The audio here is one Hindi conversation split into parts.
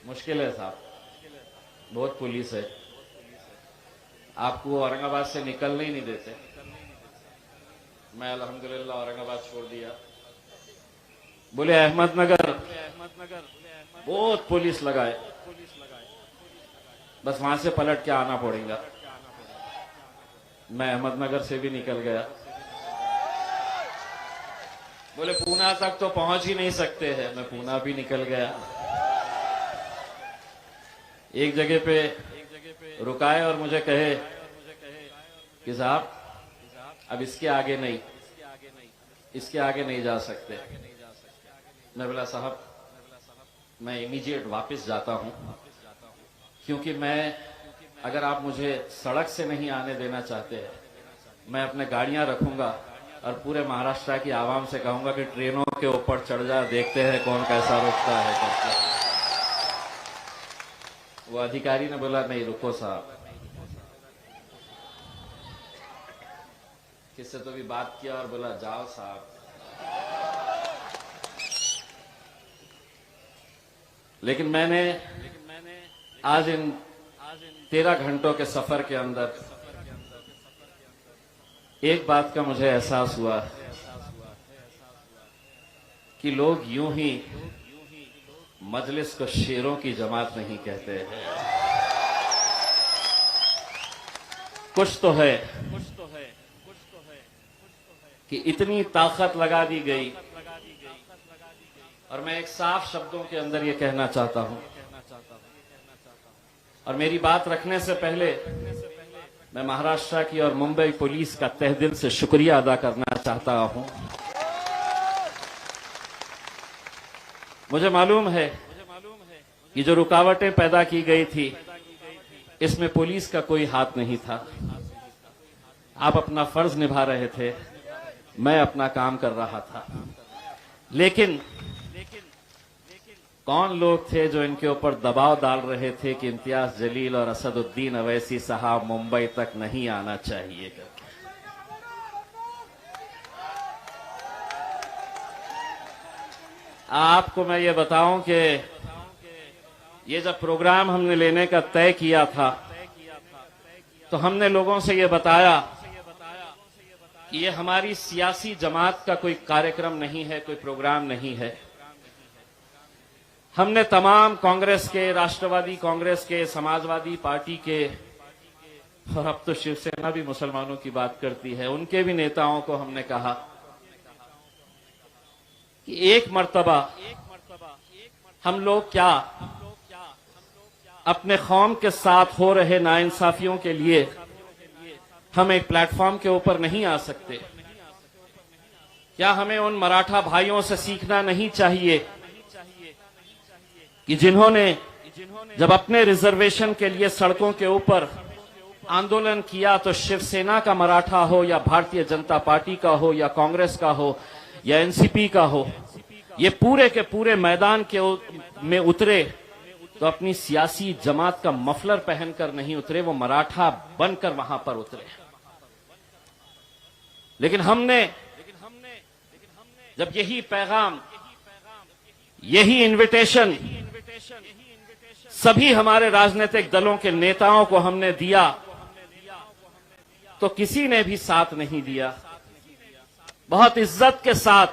मुश्किल है साहब, बहुत पुलिस है, आपको औरंगाबाद से निकलने ही नहीं देते। मैं अल्हम्दुलिल्लाह औरंगाबाद छोड़ दिया, बोले अहमदनगर बहुत पुलिस लगाए, बस वहां से पलट के आना पड़ेगा। मैं अहमदनगर से भी निकल गया, बोले पूना तक तो पहुंच ही नहीं सकते हैं, मैं पूना भी निकल गया। एक जगह पे रुकाए और मुझे कहे कि साहब अब इसके आगे नहीं, इसके आगे नहीं जा सकते। मैं बोला साहब मैं इमीडिएट वापस जाता हूं, क्योंकि अगर आप मुझे सड़क से नहीं आने देना चाहते हैं, मैं अपने गाड़ियां रखूंगा और पूरे महाराष्ट्र की आवाम से कहूंगा कि ट्रेनों के ऊपर चढ़ जा, देखते हैं कौन कैसा रुकता है करके। वो अधिकारी ने बोला नहीं रुको साहब, किससे तो भी बात किया और बोला जाओ साहब। लेकिन मैंने आज इन 13 घंटों के सफर के अंदर एक बात का मुझे एहसास हुआ कि लोग यूं ही मजलिस को शेरों की जमात नहीं कहते हैं। कुछ तो है कि इतनी ताकत लगा दी गई। और मैं एक साफ शब्दों के अंदर ये कहना चाहता हूं, और मेरी बात रखने से पहले मैं महाराष्ट्र की और मुंबई पुलिस का तहे दिल से शुक्रिया अदा करना चाहता हूं। मुझे मालूम है कि जो रुकावटें पैदा की गई थी इसमें पुलिस का कोई हाथ नहीं था। आप अपना फर्ज निभा रहे थे, मैं अपना काम कर रहा था। लेकिन कौन लोग थे जो इनके ऊपर दबाव डाल रहे थे कि इम्तियाज जलील और असदुद्दीन अवैसी साहब मुंबई तक नहीं आना चाहिए करके। आपको मैं ये बताऊं कि ये जब प्रोग्राम हमने लेने का तय किया था तो हमने लोगों से ये बताया कि ये हमारी सियासी जमात का कोई कार्यक्रम नहीं है, कोई प्रोग्राम नहीं है। हमने तमाम कांग्रेस के, राष्ट्रवादी कांग्रेस के, समाजवादी पार्टी के, और अब तो शिवसेना भी मुसलमानों की बात करती है, उनके भी नेताओं को हमने कहा कि एक मर्तबा हम लोग क्या अपने कौम के साथ हो रहे नाइंसाफियों के लिए हम एक प्लेटफॉर्म के ऊपर नहीं आ सकते? क्या हमें उन मराठा भाइयों से सीखना नहीं चाहिए कि जिन्होंने जब अपने रिजर्वेशन के लिए सड़कों के ऊपर आंदोलन किया तो शिवसेना का मराठा हो या भारतीय जनता पार्टी का हो या कांग्रेस का हो या एनसीपी का हो, ये पूरे के पूरे मैदान में उतरे तो अपनी सियासी जमात का मफलर पहनकर नहीं उतरे, वो मराठा बनकर वहां पर उतरे। लेकिन हमने जब यही पैगाम, यही इनविटेशन सभी हमारे राजनीतिक दलों के नेताओं को हमने दिया तो किसी ने भी साथ नहीं दिया। बहुत इज्जत के साथ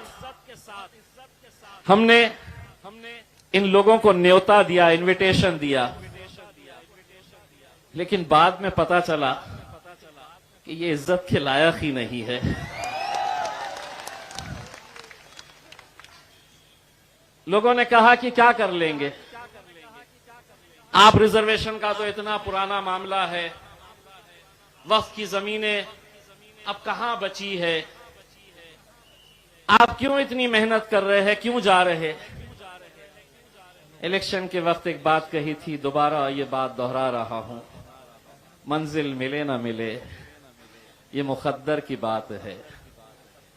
हमने इन लोगों को न्योता दिया, इनविटेशन दिया, लेकिन बाद में पता चला कि ये इज्जत के लायक ही नहीं है। लोगों ने कहा कि क्या कर लेंगे, आप रिजर्वेशन का तो इतना पुराना मामला है, वक्फ की जमीनें अब कहां बची है, आप क्यों इतनी मेहनत कर रहे हैं, क्यों जा रहे हैं? इलेक्शन के वक्त एक बात कही थी, दोबारा ये बात दोहरा रहा हूं, मंजिल मिले ना मिले ये मुकद्दर की बात है,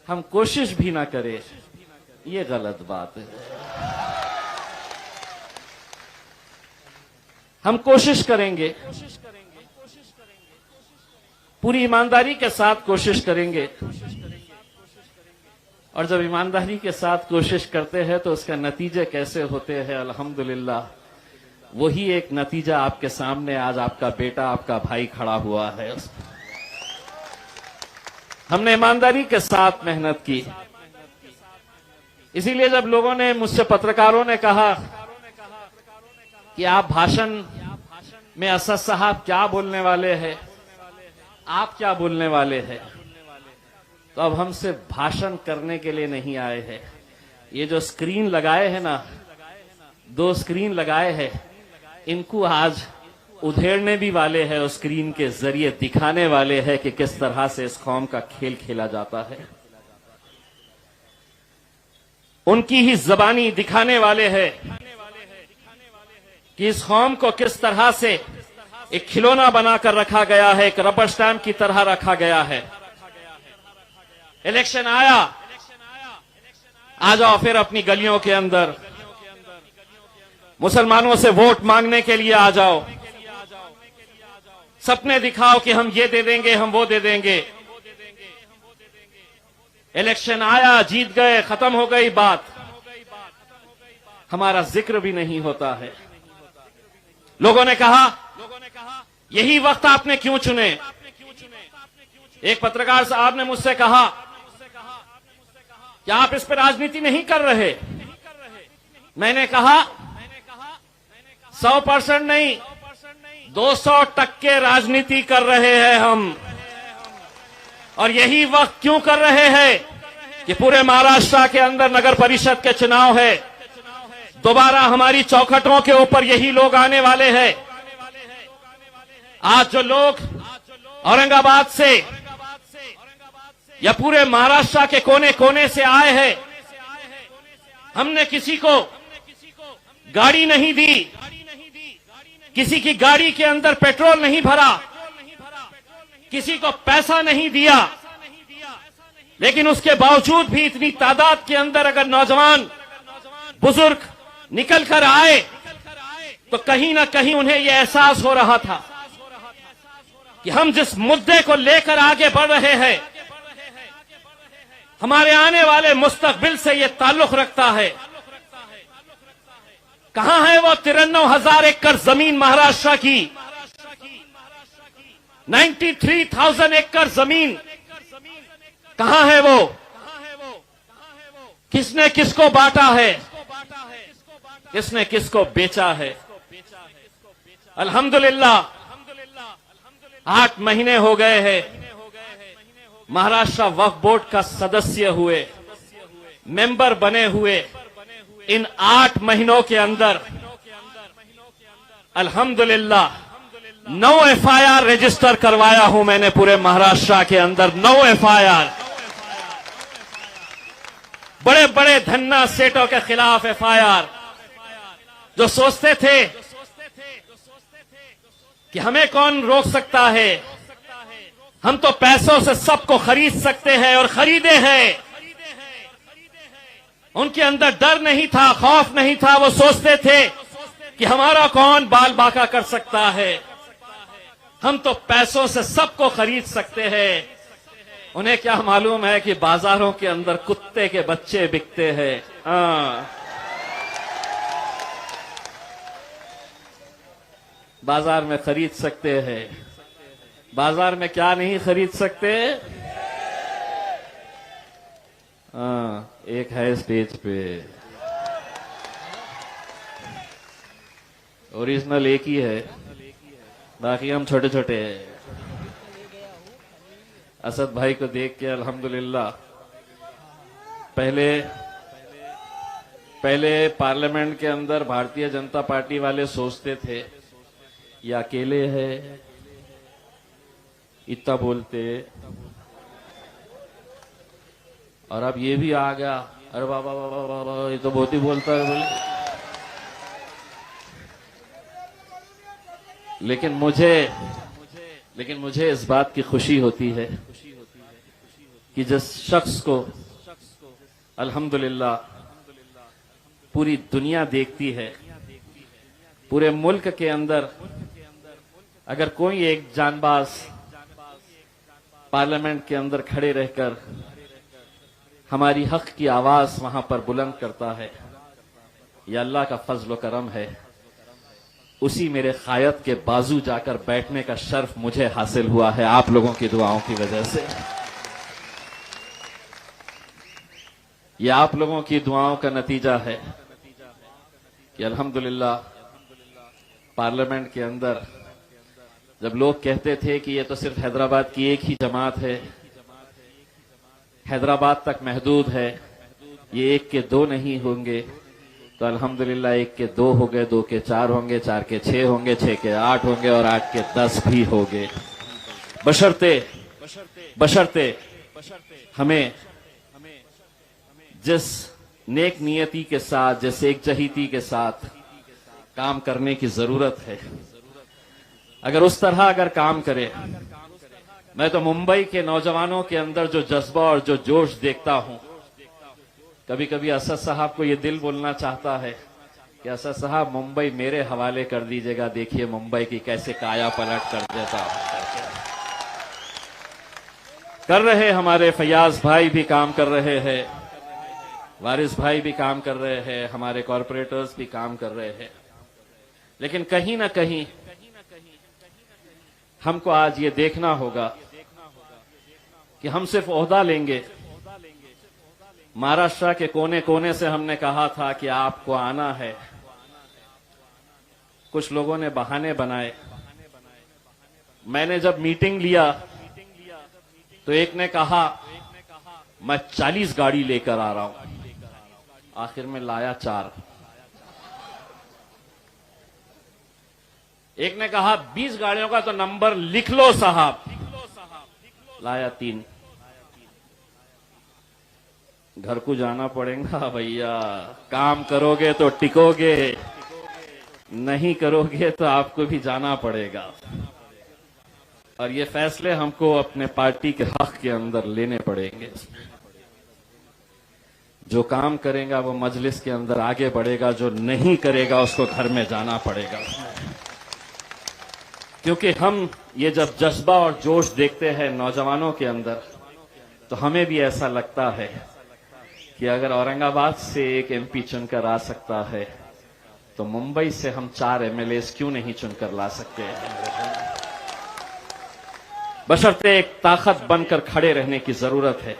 हम कोशिश भी ना करें ये गलत बात है। हम कोशिश करेंगे, पूरी ईमानदारी के साथ कोशिश करेंगे, और जब ईमानदारी के साथ कोशिश करते हैं तो उसका नतीजे कैसे होते हैं, अल्हम्दुलिल्लाह वही एक नतीजा आपके सामने आज आपका बेटा, आपका भाई खड़ा हुआ है। हमने ईमानदारी के साथ मेहनत की। इसीलिए जब लोगों ने मुझसे, पत्रकारों ने कहा कि आप भाषण में असद साहब क्या बोलने वाले हैं, आप क्या बोलने वाले हैं, तो अब हम सिर्फ भाषण करने के लिए नहीं आए हैं। ये जो स्क्रीन लगाए हैं ना, 2 स्क्रीन लगाए हैं, इनको आज उधेड़ने भी वाले हैं और स्क्रीन के जरिए दिखाने वाले हैं कि किस तरह से इस कौम का खेल खेला जाता है। उनकी ही जबानी दिखाने वाले हैं कि इस कौम को किस तरह से एक खिलौना बनाकर रखा गया है, एक रबर स्टैंप की तरह रखा गया है। इलेक्शन आया, आ जाओ फिर अपनी गलियों के अंदर मुसलमानों से वोट मांगने के लिए आ जाओ, सपने दिखाओ कि हम ये दे देंगे, हम वो दे देंगे। इलेक्शन आया, जीत गए, खत्म हो गई बात, हमारा जिक्र भी नहीं होता है। लोगों ने कहा यही वक्त आपने क्यों चुने। एक पत्रकार साहब ने मुझसे कहा कि आप इस पर राजनीति नहीं कर रहे। मैंने कहा 100% नहीं, 200% राजनीति कर रहे हैं हम। और यही वक्त क्यों कर रहे हैं कि पूरे महाराष्ट्र के अंदर नगर परिषद के चुनाव है, दोबारा हमारी चौखटों के ऊपर यही लोग आने वाले हैं। आज जो लोग औरंगाबाद से या पूरे महाराष्ट्र के कोने कोने से आए हैं, हमने किसी को गाड़ी नहीं दी, किसी की गाड़ी के अंदर पेट्रोल नहीं भरा, किसी को पैसा नहीं दिया, लेकिन उसके बावजूद भी इतनी तादाद के अंदर अगर नौजवान बुजुर्ग निकल कर आए तो कहीं ना कहीं उन्हें यह एहसास हो रहा था कि हम जिस मुद्दे को लेकर आगे बढ़ रहे हैं, हमारे आने वाले मुस्तकबिल से यह ताल्लुक रखता है। कहां है वो 93,000 एकड़ जमीन महाराष्ट्र की, 93,000 एकड़ जमीन कहां है वो? किसने किसको बांटा है, किसने किसको बेचा है? अल्हम्दुलिल्लाह 8 महीने हो गए हैं महाराष्ट्र वक्फ बोर्ड का सदस्य हुए, मेंबर बने हुए। इन 8 महीनों के अंदर अल्हम्दुलिल्लाह 9 FIR रजिस्टर करवाया हूं मैंने पूरे महाराष्ट्र के अंदर। 9 FIR, बड़े बड़े धन्ना सेठों के खिलाफ FIR, जो सोचते थे कि हमें कौन रोक सकता है, हम तो पैसों से सबको खरीद सकते हैं और खरीदे हैं। उनके अंदर डर नहीं था, खौफ नहीं था। वो सोचते थे कि हमारा कौन बाल बाका कर सकता है, हम तो पैसों से सबको खरीद सकते हैं। उन्हें क्या मालूम है कि बाजारों के अंदर कुत्ते के बच्चे बिकते हैं। बाजार में खरीद सकते हैं, बाजार में क्या नहीं खरीद सकते? एक है स्टेज पे, ओरिजिनल एक ही है, बाकी हम छोटे छोटे हैं। असद भाई को देख के अल्हम्दुलिल्लाह, पहले पार्लियामेंट के अंदर भारतीय जनता पार्टी वाले सोचते थे ये अकेले है, इतना बोलते, और अब ये भी आ गया, अरे बाबा बाबा बाबा ये तो बहुत ही बोलता है बोले। लेकिन मुझे इस बात की खुशी होती है कि जिस शख्स को अल्हम्दुलिल्लाह पूरी दुनिया देखती है, पूरे मुल्क के अंदर अगर कोई एक जानबाज पार्लियामेंट के अंदर खड़े रहकर हमारी हक की आवाज वहां पर बुलंद करता है, यह अल्लाह का फजल व करम है। उसी मेरे कायद के बाजू जाकर बैठने का शर्फ मुझे हासिल हुआ है आप लोगों की दुआओं की वजह से। ये आप लोगों की दुआओं का नतीजा है कि अल्हम्दुलिल्लाह पार्लियामेंट के अंदर जब लोग कहते थे कि ये तो सिर्फ हैदराबाद की एक ही जमात है, हैदराबाद तक महदूद है, ये एक के दो नहीं होंगे, तो अल्हम्दुलिल्लाह एक के दो हो गए, दो के चार होंगे, चार के छह होंगे, छह के आठ होंगे और आठ के 10 भी होंगे। बशर्ते हमें जिस नेक नियति के साथ, जिस एकजहीती के साथ काम करने की जरूरत है, अगर उस तरह अगर काम करे, मैं तो मुंबई के नौजवानों के अंदर जो जज्बा और जो जोश देखता हूं, कभी कभी असद साहब को ये दिल बोलना चाहता है कि असद साहब मुंबई मेरे हवाले कर दीजिएगा, देखिए मुंबई की कैसे काया पलट कर देता हूं। कर रहे हमारे फयाज भाई भी काम कर रहे हैं, वारिस भाई भी काम कर रहे हैं, हमारे कॉरपोरेटर्स भी काम कर रहे हैं, लेकिन कहीं ना कहीं हमको आज ये देखना होगा कि हम सिर्फ ओहदा लेंगे। महाराष्ट्र के कोने कोने से हमने कहा था कि आपको आना है, कुछ लोगों ने बहाने बनाए। मैंने जब मीटिंग लिया तो एक ने कहा मैं 40 गाड़ी लेकर आ रहा हूं, आखिर में लाया 4। एक ने कहा 20 गाड़ियों का तो नंबर लिख लो साहब, लाया 3। घर को जाना पड़ेगा भैया, काम करोगे तो टिकोगे, नहीं करोगे तो आपको भी जाना पड़ेगा। और ये फैसले हमको अपने पार्टी के हक के अंदर लेने पड़ेंगे। जो काम करेगा वो मजलिस के अंदर आगे बढ़ेगा, जो नहीं करेगा उसको घर में जाना पड़ेगा। क्योंकि हम ये जब जज्बा और जोश देखते हैं नौजवानों के अंदर, तो हमें भी ऐसा लगता है कि अगर औरंगाबाद से एक एमपी चुनकर आ सकता है तो मुंबई से हम 4 एमएलएस क्यों नहीं चुनकर ला सकते हैं। बशर्ते एक ताकत बनकर खड़े रहने की जरूरत है,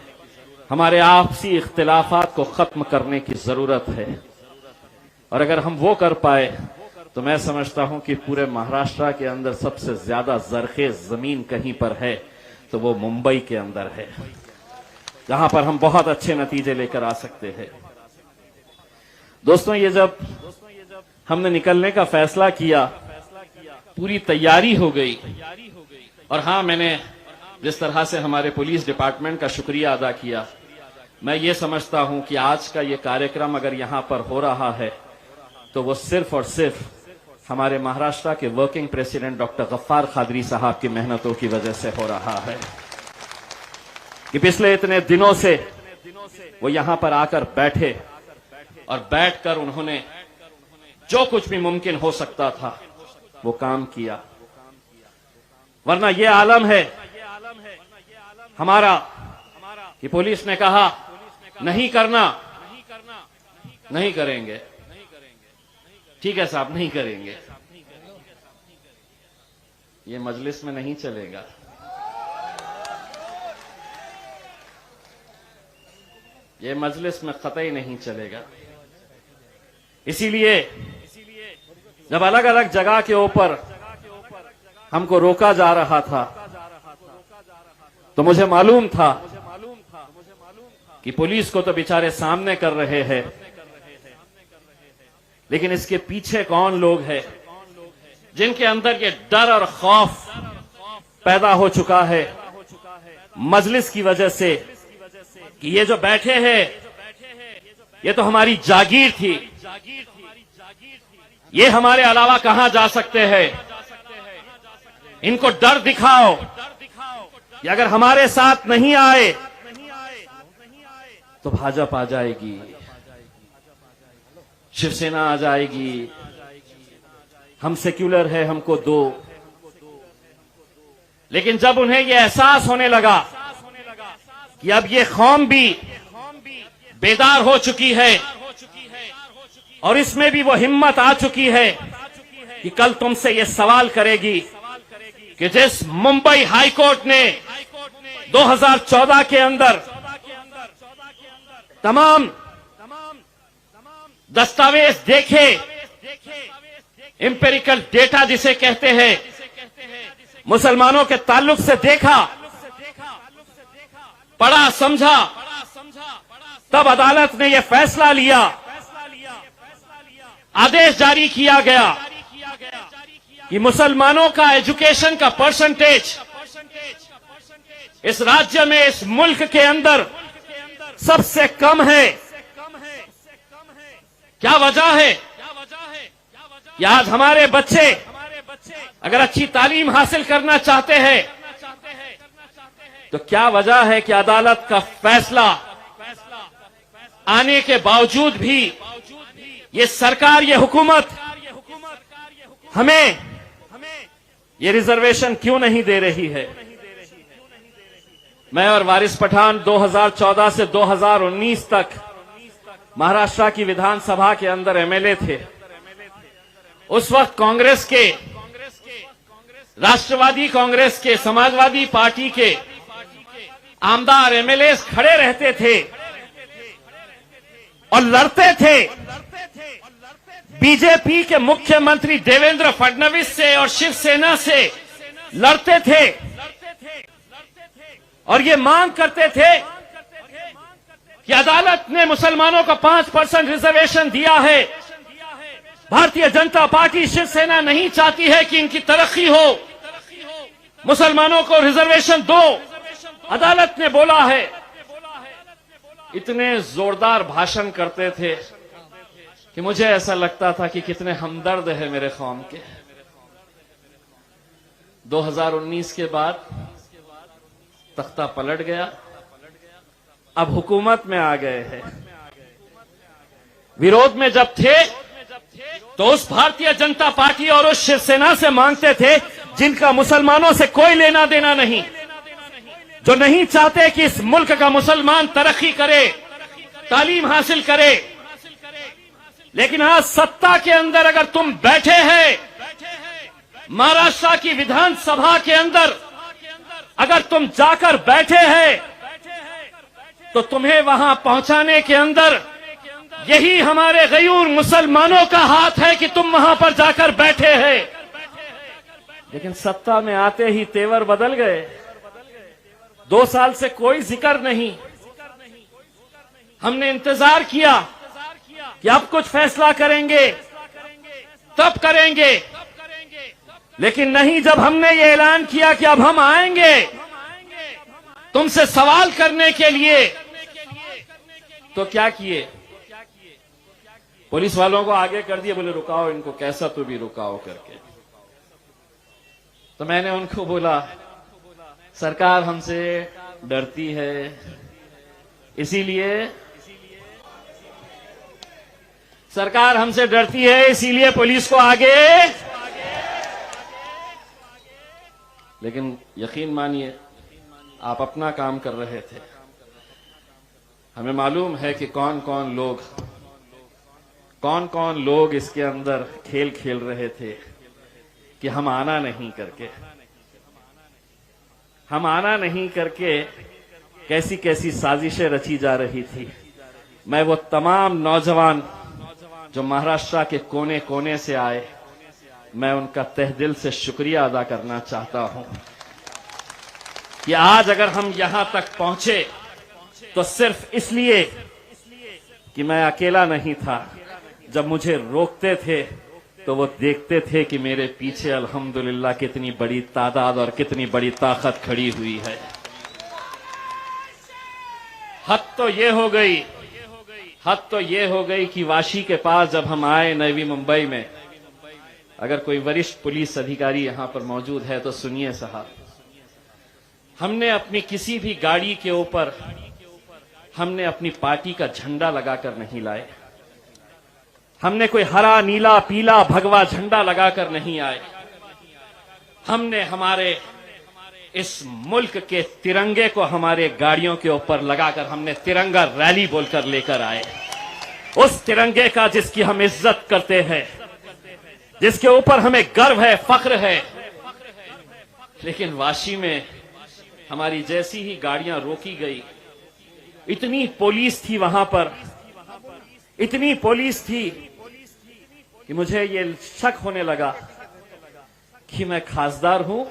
हमारे आपसी इख्तिलाफात को खत्म करने की जरूरत है। और अगर हम वो कर पाए तो मैं समझता हूं कि पूरे महाराष्ट्र के अंदर सबसे ज्यादा जरखेज जमीन कहीं पर है तो वो मुंबई के अंदर है, जहां पर हम बहुत अच्छे नतीजे लेकर आ सकते हैं। दोस्तों, ये जब हमने निकलने का फैसला किया, पूरी तैयारी हो गई। और हां, मैंने जिस तरह से हमारे पुलिस डिपार्टमेंट का शुक्रिया अदा किया, मैं ये समझता हूं कि आज का ये कार्यक्रम अगर यहां पर हो रहा है तो वो सिर्फ और सिर्फ हमारे महाराष्ट्र के working president doctor Gaffar Qadri साहब की मेहनतों की वजह से हो रहा है कि पिछले इतने दिनों से वो यहां पर आकर बैठे और बैठकर उन्होंने जो कुछ भी मुमकिन हो सकता था वो काम किया। वरना ये आलम है हमारा कि पुलिस ने कहा नहीं करना, नहीं करेंगे, ठीक है साहब नहीं करेंगे, ये मजलिस में नहीं चलेगा। ये मजलिस में कतई नहीं चलेगा। इसीलिए जब अलग अलग जगह के ऊपर हमको रोका जा रहा था तो मुझे मालूम था कि पुलिस को तो बेचारे सामने कर रहे हैं, लेकिन इसके पीछे कौन लोग हैं जिनके अंदर ये डर और खौफ पैदा हो चुका है मजलिस की वजह से कि ये जो बैठे हैं ये तो हमारी जागीर थी, ये हमारे अलावा कहां जा सकते हैं। इनको डर दिखाओ कि अगर हमारे साथ नहीं आए तो भाजपा आ जाएगी, शिवसेना आ जाएगी, हम सेक्युलर है, हमको दो। लेकिन जब उन्हें यह एहसास होने लगा कि अब ये कौम भी बेदार हो चुकी है और इसमें भी वो हिम्मत आ चुकी है कि कल तुमसे ये सवाल करेगी कि जिस मुंबई हाई कोर्ट ने 2014 के अंदर तमाम दस्तावेज देखे, एम्पिरिकल डेटा जिसे कहते हैं, मुसलमानों के ताल्लुक से देखा, पढ़ा समझा, तब अदालत ने यह फैसला लिया, आदेश जारी किया गया कि मुसलमानों का एजुकेशन का परसेंटेज इस राज्य में, इस मुल्क के अंदर सबसे कम है। क्या वजह है कि आज हमारे बच्चे अगर अच्छी तालीम हासिल करना चाहते हैं तो क्या वजह है कि अदालत का फैसला आने के बावजूद भी ये सरकार, ये हुकूमत हमें ये रिजर्वेशन क्यों नहीं दे रही है? मैं और वारिस पठान 2014 से 2019 तक महाराष्ट्र की विधानसभा के अंदर एमएलए थे। उस वक्त कांग्रेस के, राष्ट्रवादी कांग्रेस के, समाजवादी पार्टी के आमदार एमएलए खड़े रहते थे और लड़ते थे बीजेपी के मुख्यमंत्री देवेंद्र फडणवीस से और शिवसेना से लड़ते थे और ये मांग करते थे कि अदालत ने मुसलमानों को 5% रिजर्वेशन दिया है। भारतीय जनता पार्टी, शिवसेना नहीं चाहती है कि इनकी तरक्की हो, मुसलमानों को रिजर्वेशन दो, अदालत ने बोला है। इतने जोरदार भाषण करते थे कि मुझे ऐसा लगता था कि कितने हमदर्द है मेरे कौम के। 2019 के बाद तख्ता पलट गया, अब हुकूमत में आ गए हैं। विरोध में जब थे तो उस भारतीय जनता पार्टी और उस शिवसेना से मांगते थे जिनका मुसलमानों से कोई लेना देना नहीं, जो नहीं चाहते कि इस मुल्क का मुसलमान तरक्की करे, तालीम हासिल करे। लेकिन आज सत्ता के अंदर अगर तुम बैठे हैं, महाराष्ट्र की विधानसभा के अंदर अगर तुम जाकर बैठे हैं, तो तुम्हें वहां पहुंचाने के अंदर यही हमारे गयूर मुसलमानों का हाथ है कि तुम वहां पर जाकर बैठे हैं। लेकिन सत्ता में आते ही तेवर बदल गए। 2 साल से कोई जिक्र नहीं। हमने इंतजार किया कि अब कुछ फैसला करेंगे, तब करेंगे, लेकिन नहीं। जब हमने ये ऐलान किया कि अब हम आएंगे तुमसे सवाल करने के लिए, तो क्या किए? पुलिस वालों को आगे कर दिए, बोले रुकाओ इनको, कैसा तो भी रुकाओ करके। तो मैंने उनको बोला सरकार हमसे डरती है, इसीलिए सरकार हमसे डरती है, इसीलिए पुलिस को आगे। लेकिन यकीन मानिए आप अपना काम कर रहे थे। हमें मालूम है कि कौन कौन लोग इसके अंदर खेल खेल रहे थे कि हम आना नहीं करके कैसी कैसी साजिशें रची जा रही थी। मैं वो तमाम नौजवान जो महाराष्ट्र के कोने कोने से आए, मैं उनका तहे दिल से शुक्रिया अदा करना चाहता हूं कि आज अगर हम यहां तक पहुंचे तो सिर्फ इसलिए कि मैं अकेला नहीं था। जब मुझे रोकते थे तो वो देखते थे कि मेरे पीछे अल्हम्दुलिल्लाह कितनी बड़ी तादाद और कितनी बड़ी ताकत खड़ी हुई है। हद तो ये हो गई कि वाशी के पास जब हम आए नवी मुंबई में, अगर कोई वरिष्ठ पुलिस अधिकारी यहां पर मौजूद है तो सुनिए साहब, हमने अपनी किसी भी गाड़ी के ऊपर हमने अपनी पार्टी का झंडा लगाकर नहीं लाए। हमने कोई हरा, नीला, पीला, भगवा झंडा लगाकर नहीं आए। हमने हमारे इस मुल्क के तिरंगे को हमारे गाड़ियों के ऊपर लगाकर हमने तिरंगा रैली बोलकर लेकर आए। उस तिरंगे का जिसकी हम इज्जत करते हैं, जिसके ऊपर हमें गर्व है, फख्र है। लेकिन वाशी में हमारी जैसी ही गाड़ियां रोकी गई, इतनी पुलिस थी वहां पर, इतनी पुलिस थी कि मुझे ये शक होने लगा कि मैं खासदार हूं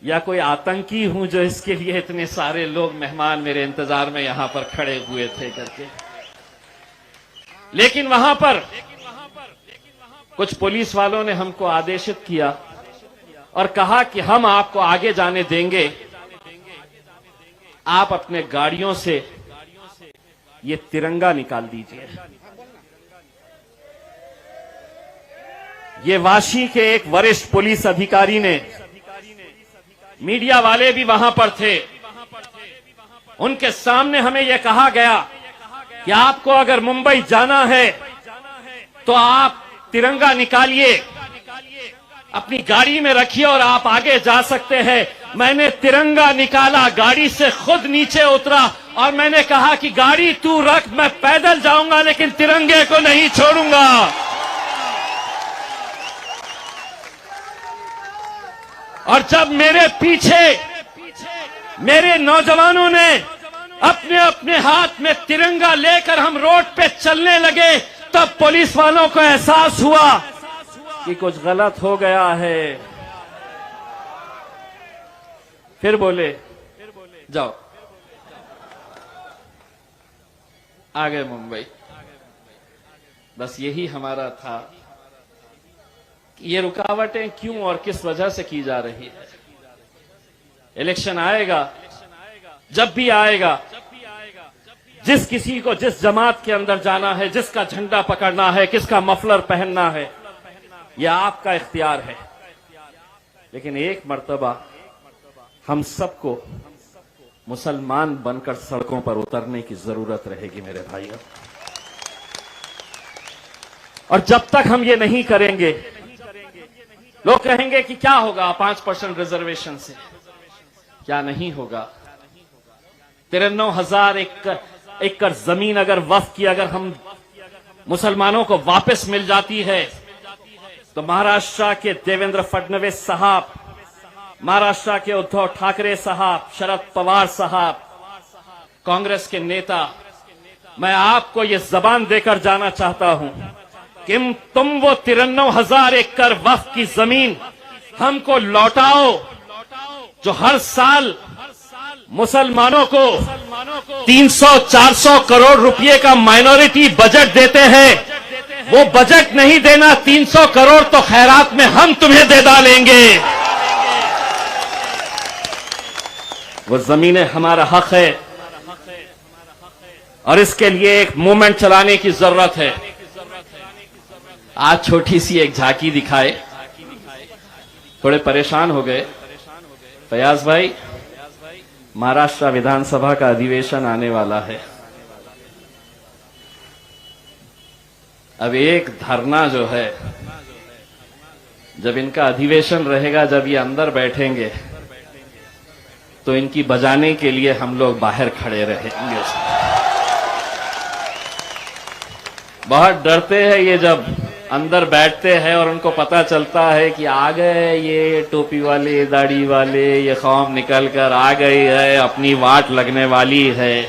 या कोई आतंकी हूं जो इसके लिए इतने सारे लोग मेहमान मेरे इंतजार में यहां पर खड़े हुए थे करके। लेकिन वहां पर कुछ पुलिस वालों ने हमको आदेशित किया और कहा कि हम आपको आगे जाने देंगे, आप अपने गाड़ियों से ये तिरंगा निकाल दीजिए। ये वाशी के एक वरिष्ठ पुलिस अधिकारी ने, मीडिया वाले भी वहां पर थे, उनके सामने हमें यह कहा गया कि आपको अगर मुंबई जाना है तो आप तिरंगा निकालिए, अपनी गाड़ी में रखिए और आप आगे जा सकते हैं। मैंने तिरंगा निकाला, गाड़ी से खुद नीचे उतरा और मैंने कहा कि गाड़ी तू रख, मैं पैदल जाऊंगा लेकिन तिरंगे को नहीं छोड़ूंगा। और जब मेरे पीछे मेरे नौजवानों ने अपने अपने हाथ में तिरंगा लेकर हम रोड पे चलने लगे, तब पुलिस वालों को एहसास हुआ कि कुछ गलत हो गया है। फिर बोले जाओ, आ गए मुंबई। बस यही हमारा था कि ये रुकावटें क्यों और किस वजह से की जा रही है। इलेक्शन आएगा, जब भी आएगा, जिस किसी को जिस जमात के अंदर जाना है, जिसका झंडा पकड़ना है, किसका मफलर पहनना है, यह आपका इख्तियार है। लेकिन एक मर्तबा हम सबको मुसलमान बनकर सड़कों पर उतरने की जरूरत रहेगी मेरे भाइयों। और जब तक हम ये नहीं करेंगे, लोग कहेंगे कि क्या होगा 5% रिजर्वेशन से। क्या नहीं होगा। 93,000 एकड़ जमीन अगर वक्फ की अगर हम मुसलमानों को वापस मिल जाती है तो महाराष्ट्र के देवेंद्र फडणवीस साहब, महाराष्ट्र के उद्धव ठाकरे साहब, शरद पवार साहब, कांग्रेस के नेता, मैं आपको ये जबान देकर जाना चाहता हूं कि तुम वो 93,000 एकड़ वक्फ की जमीन हमको लौटाओ जो हर साल मुसलमानों को 300-400 करोड़ रुपए का माइनॉरिटी बजट देते हैं। वो बजट नहीं देना, 300 करोड़ तो खैरात में हम तुम्हें दे डालेंगे। वो जमीनें हमारा हक है और इसके लिए एक मूवमेंट चलाने की जरूरत है। आज छोटी सी एक झांकी दिखाए, थोड़े परेशान हो गए। फयाज भाई, महाराष्ट्र विधानसभा का अधिवेशन आने वाला है। अब एक धरना जो है, जब इनका अधिवेशन रहेगा, जब ये अंदर बैठेंगे तो इनकी बजाने के लिए हम लोग बाहर खड़े रहेंगे। बहुत डरते हैं ये जब अंदर बैठते हैं और उनको पता चलता है कि आ गए ये टोपी वाले, दाढ़ी वाले, ये कौम निकल कर आ गई है, अपनी वाट लगने वाली है।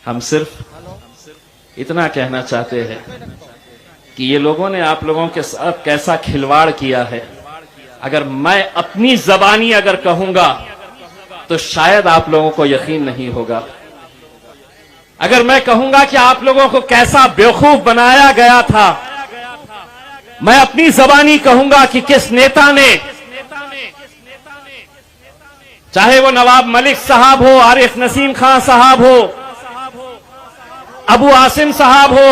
हम सिर्फ इतना कहना चाहते हैं कि ये लोगों ने आप लोगों के साथ कैसा खिलवाड़ किया है। अगर मैं अपनी जबानी अगर कहूंगा तो शायद आप लोगों को यकीन नहीं होगा। अगर मैं कहूंगा कि आप लोगों को कैसा बेवकूफ बनाया गया था, मैं अपनी जबानी कहूंगा कि किस नेता ने, चाहे वो नवाब मलिक साहब हो, आरिफ नसीम खान साहब हो, अबू आसिम साहब हो,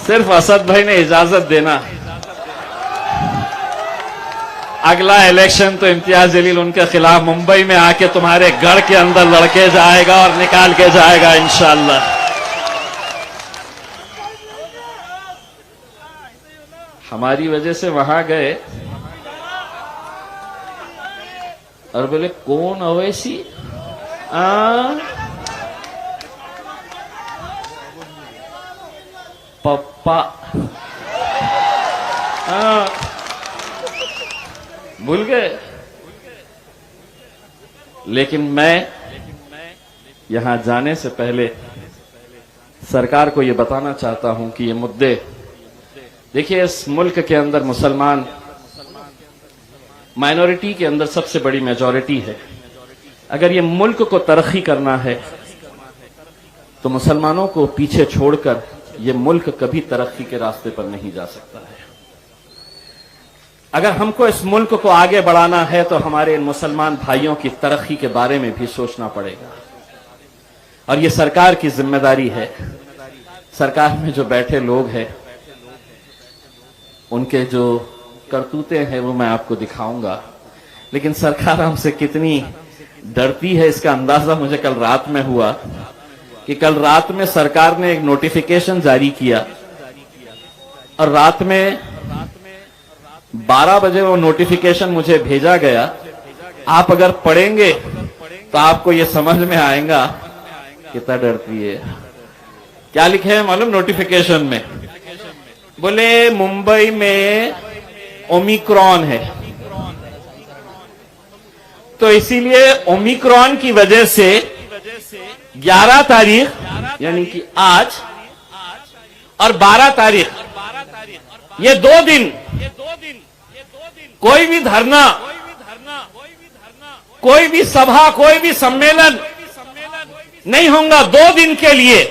सिर्फ असद भाई ने इजाजत देना, अगला इलेक्शन तो इम्तियाज जलील उनके खिलाफ मुंबई में आके तुम्हारे गढ़ के अंदर लड़के जाएगा और निकाल के जाएगा इंशाअल्लाह। हमारी वजह से वहां गए और बोले कौन अवैसी? पप्पा। भूल गए। लेकिन मैं यहां जाने से पहले सरकार को यह बताना चाहता हूं कि ये मुद्दे, देखिए इस मुल्क के अंदर मुसलमान माइनॉरिटी के अंदर सबसे बड़ी मेजॉरिटी है। अगर ये मुल्क को तरक्की करना है तो मुसलमानों को पीछे छोड़कर ये मुल्क कभी तरक्की के रास्ते पर नहीं जा सकता है। अगर हमको इस मुल्क को आगे बढ़ाना है तो हमारे इन मुसलमान भाइयों की तरक्की के बारे में भी सोचना पड़ेगा, और ये सरकार की जिम्मेदारी है। सरकार में जो बैठे लोग हैं उनके जो करतूते हैं वो मैं आपको दिखाऊंगा, लेकिन सरकार हमसे कितनी डरती है इसका अंदाजा मुझे कल रात में हुआ कि कल रात में सरकार ने एक नोटिफिकेशन जारी किया और रात में 12 बजे वो नोटिफिकेशन मुझे भेजा गया। आप अगर पढ़ेंगे तो आपको ये समझ में आएगा कितना डरती है। क्या लिखे है मालूम नोटिफिकेशन में? बोले मुंबई में ओमिक्रॉन है, तो इसीलिए ओमिक्रॉन की वजह से 11 तारीख यानी कि आज और 12 तारीख ये 2 दिन कोई भी धरना, कोई भी सभा, कोई भी सम्मेलन नहीं होगा। 2 दिन के लिए